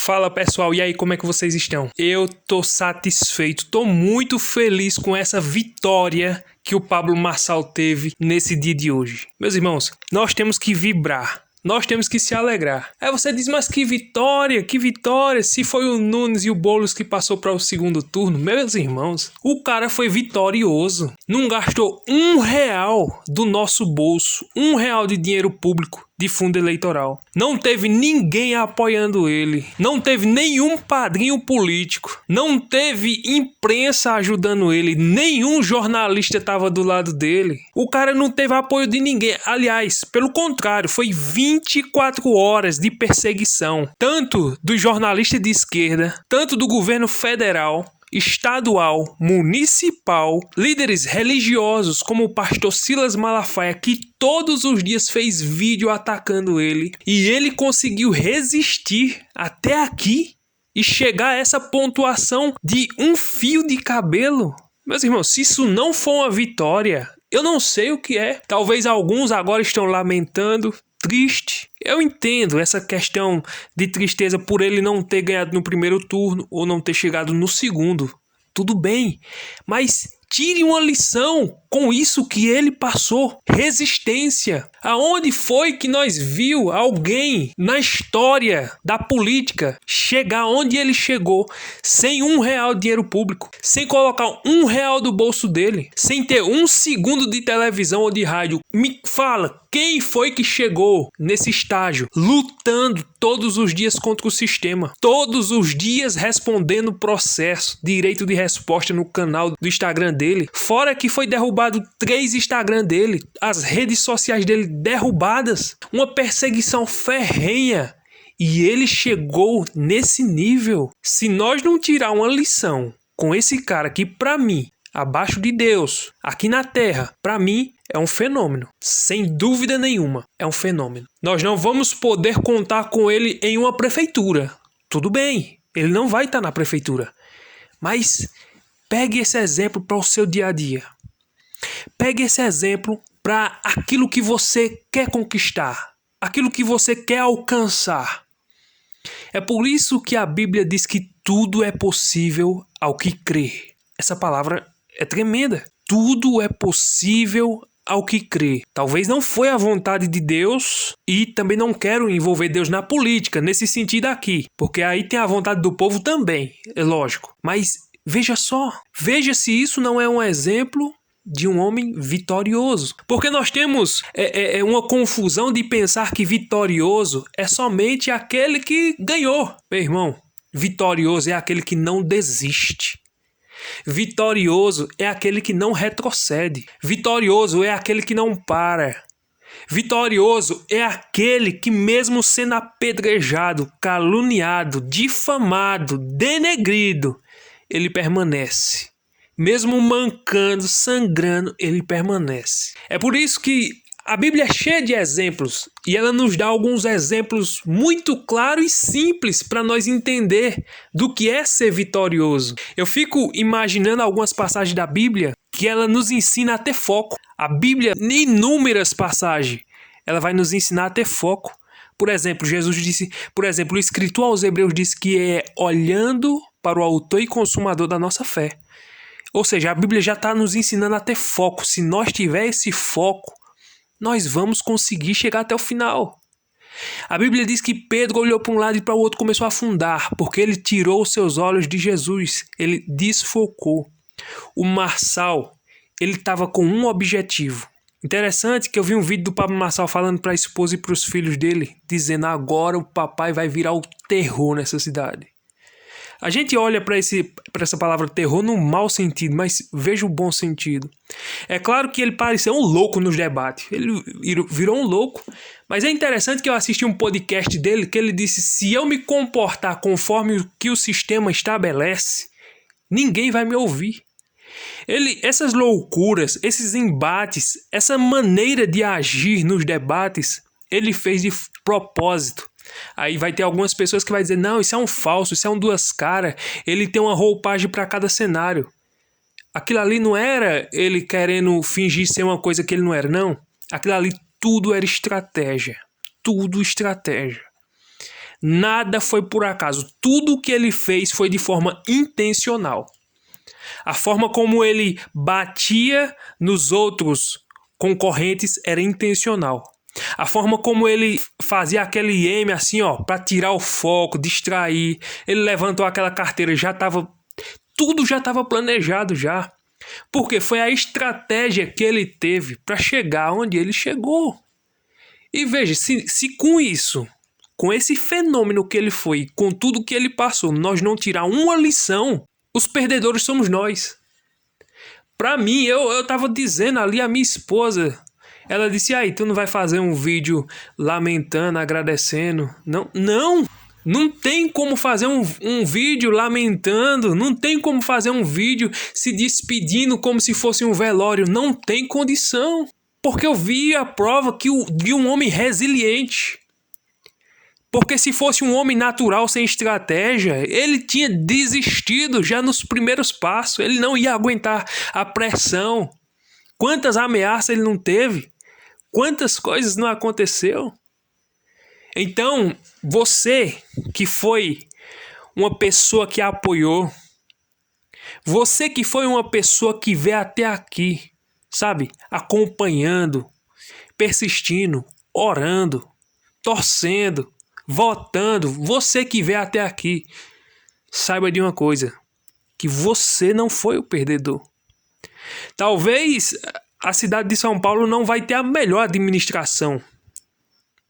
Fala pessoal, e aí, como é que vocês estão? Eu tô satisfeito, tô muito feliz com essa vitória que o Pablo Marçal teve nesse dia de hoje. Meus irmãos, nós temos que vibrar. Nós temos que se alegrar. Aí você diz, mas que vitória, se foi o Nunes e o Boulos que passou para o segundo turno. Meus irmãos, o cara foi vitorioso. Não gastou R$1 do nosso bolso, R$1 de dinheiro público de fundo eleitoral. Não teve ninguém apoiando ele. Não teve nenhum padrinho político. Não teve imprensa ajudando ele. Nenhum jornalista estava do lado dele. O cara não teve apoio de ninguém. Aliás, pelo contrário, foi 24 horas de perseguição. Tanto dos jornalistas de esquerda, tanto do governo federal, estadual, municipal, líderes religiosos como o pastor Silas Malafaia, que todos os dias fez vídeo atacando ele, e ele conseguiu resistir até aqui e chegar a essa pontuação de um fio de cabelo. Meus irmãos, se isso não for uma vitória, eu não sei o que é. Talvez alguns agora estão lamentando, triste. Eu entendo essa questão de tristeza por ele não ter ganhado no primeiro turno ou não ter chegado no segundo. Tudo bem, mas tire uma lição com isso que ele passou. Resistência. Aonde foi que nós viu alguém na história da política chegar onde ele chegou sem R$1 de dinheiro público, sem colocar R$1 do bolso dele, sem ter um segundo de televisão ou de rádio? Me fala, quem foi que chegou nesse estágio lutando todos os dias contra o sistema? Todos os dias respondendo processo, direito de resposta no canal do Instagram dele. Fora que foi derrubado 3 Instagram dele, as redes sociais dele derrubadas. Uma perseguição ferrenha. E ele chegou nesse nível. Se nós não tirar uma lição com esse cara que, pra mim, abaixo de Deus, aqui na Terra, pra mim, é um fenômeno. Sem dúvida nenhuma, é um fenômeno. Nós não vamos poder contar com ele em uma prefeitura. Tudo bem, ele não vai estar na prefeitura. Mas pegue esse exemplo para o seu dia a dia. Pegue esse exemplo para aquilo que você quer conquistar, aquilo que você quer alcançar. É por isso que a Bíblia diz que tudo é possível ao que crê. Essa palavra é tremenda. Tudo é possível ao que crê. Talvez não foi a vontade de Deus e também não quero envolver Deus na política, nesse sentido aqui, porque aí tem a vontade do povo também, é lógico. Mas veja só, veja se isso não é um exemplo de um homem vitorioso. Porque nós temos uma confusão de pensar que vitorioso é somente aquele que ganhou. Meu irmão, vitorioso é aquele que não desiste. Vitorioso é aquele que não retrocede. Vitorioso é aquele que não para. Vitorioso é aquele que, mesmo sendo apedrejado, caluniado, difamado, denegrido, ele permanece. Mesmo mancando, sangrando, ele permanece. É por isso que a Bíblia é cheia de exemplos e ela nos dá alguns exemplos muito claros e simples para nós entender do que é ser vitorioso. Eu fico imaginando algumas passagens da Bíblia que ela nos ensina a ter foco. A Bíblia, em inúmeras passagens, ela vai nos ensinar a ter foco. Por exemplo, Jesus disse, o escritor aos Hebreus diz que é olhando para o autor e consumador da nossa fé. Ou seja, a Bíblia já está nos ensinando a ter foco. Se nós tiver esse foco, nós vamos conseguir chegar até o final. A Bíblia diz que Pedro olhou para um lado e para o outro, começou a afundar, porque ele tirou os seus olhos de Jesus. Ele desfocou. O Marçal, ele estava com um objetivo. Interessante que eu vi um vídeo do Pablo Marçal falando para a esposa e para os filhos dele, dizendo: agora o papai vai virar o terror nessa cidade. A gente olha para essa palavra terror num mau sentido, mas veja o bom sentido. É claro que ele pareceu um louco nos debates. Ele virou um louco. Mas é interessante que eu assisti um podcast dele que ele disse: se eu me comportar conforme o que o sistema estabelece, ninguém vai me ouvir. Essas loucuras, esses embates, essa maneira de agir nos debates, ele fez de propósito. Aí vai ter algumas pessoas que vai dizer: não, isso é um falso, isso é um duas caras, ele tem uma roupagem para cada cenário. Aquilo ali não era ele querendo fingir ser uma coisa que ele não era, não. Aquilo ali tudo era estratégia. Tudo estratégia. Nada foi por acaso. Tudo o que ele fez foi de forma intencional. A forma como ele batia nos outros concorrentes era intencional. A forma como ele fazia aquele aim assim, ó, para tirar o foco, distrair. Ele levantou aquela carteira, tudo já estava planejado já. Porque foi a estratégia que ele teve para chegar onde ele chegou. E veja, se com isso, com esse fenômeno que ele foi, com tudo que ele passou, nós não tirar uma lição, os perdedores somos nós. Para mim, eu tava dizendo ali a minha esposa, ela disse, aí, tu não vai fazer um vídeo lamentando, agradecendo? Não tem como fazer um vídeo lamentando, não tem como fazer um vídeo se despedindo como se fosse um velório, não tem condição. Porque eu vi a prova de um homem resiliente. Porque se fosse um homem natural sem estratégia, ele tinha desistido já nos primeiros passos. Ele não ia aguentar a pressão. Quantas ameaças ele não teve? Quantas coisas não aconteceu? Então, você que foi uma pessoa que apoiou, você que foi uma pessoa que veio até aqui, sabe? Acompanhando, persistindo, orando, torcendo, votando, você que veio até aqui, saiba de uma coisa, que você não foi o perdedor. Talvez a cidade de São Paulo não vai ter a melhor administração,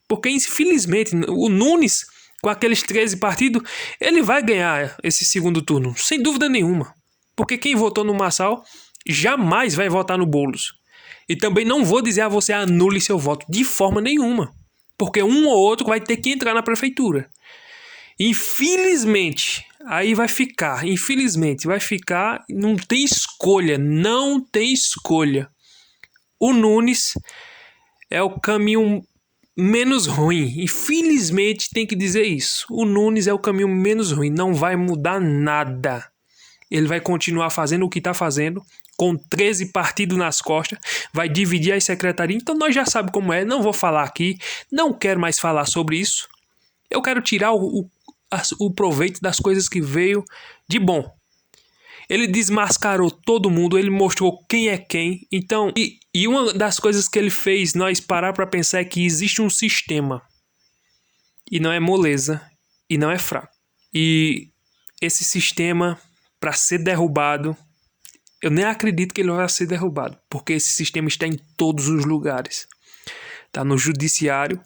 porque infelizmente o Nunes, com aqueles 13 partidos, ele vai ganhar esse segundo turno, sem dúvida nenhuma. Porque quem votou no Marçal jamais vai votar no Boulos. E também não vou dizer a você anule seu voto, de forma nenhuma. Porque um ou outro vai ter que entrar na prefeitura. Infelizmente, aí vai ficar. Infelizmente, vai ficar. Não tem escolha. Não tem escolha. O Nunes é o caminho menos ruim. Infelizmente, tem que dizer isso. O Nunes é o caminho menos ruim. Não vai mudar nada. Ele vai continuar fazendo o que está fazendo, com 13 partidos nas costas, vai dividir as secretarias. Então nós já sabemos como é, não vou falar aqui, não quero mais falar sobre isso. Eu quero tirar o proveito das coisas que veio de bom. Ele desmascarou todo mundo, ele mostrou quem é quem. Então, e uma das coisas que ele fez nós parar para pensar é que existe um sistema. E não é moleza, e não é fraco. E esse sistema, para ser derrubado, eu nem acredito que ele vai ser derrubado, porque esse sistema está em todos os lugares. Está no judiciário,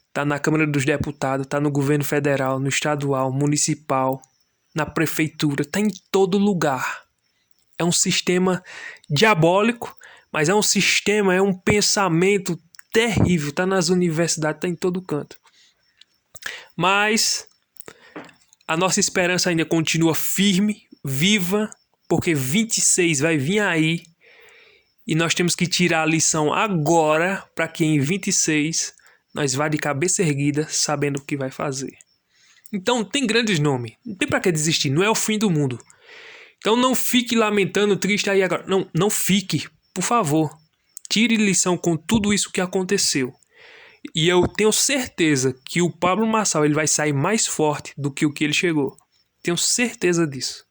está na Câmara dos Deputados, está no governo federal, no estadual, municipal, na prefeitura, está em todo lugar. É um sistema diabólico, mas é um sistema, é um pensamento terrível. Está nas universidades, está em todo canto. Mas a nossa esperança ainda continua firme, viva, porque 26 vai vir aí e nós temos que tirar a lição agora para que em 26 nós vá de cabeça erguida sabendo o que vai fazer. Então tem grandes nomes, não tem para que desistir, não é o fim do mundo. Então não fique lamentando, triste aí agora, não fique, por favor. Tire lição com tudo isso que aconteceu. E eu tenho certeza que o Pablo Marçal ele vai sair mais forte do que o que ele chegou. Tenho certeza disso.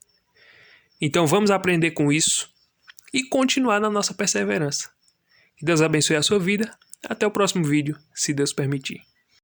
Então vamos aprender com isso e continuar na nossa perseverança. Que Deus abençoe a sua vida. Até o próximo vídeo, se Deus permitir.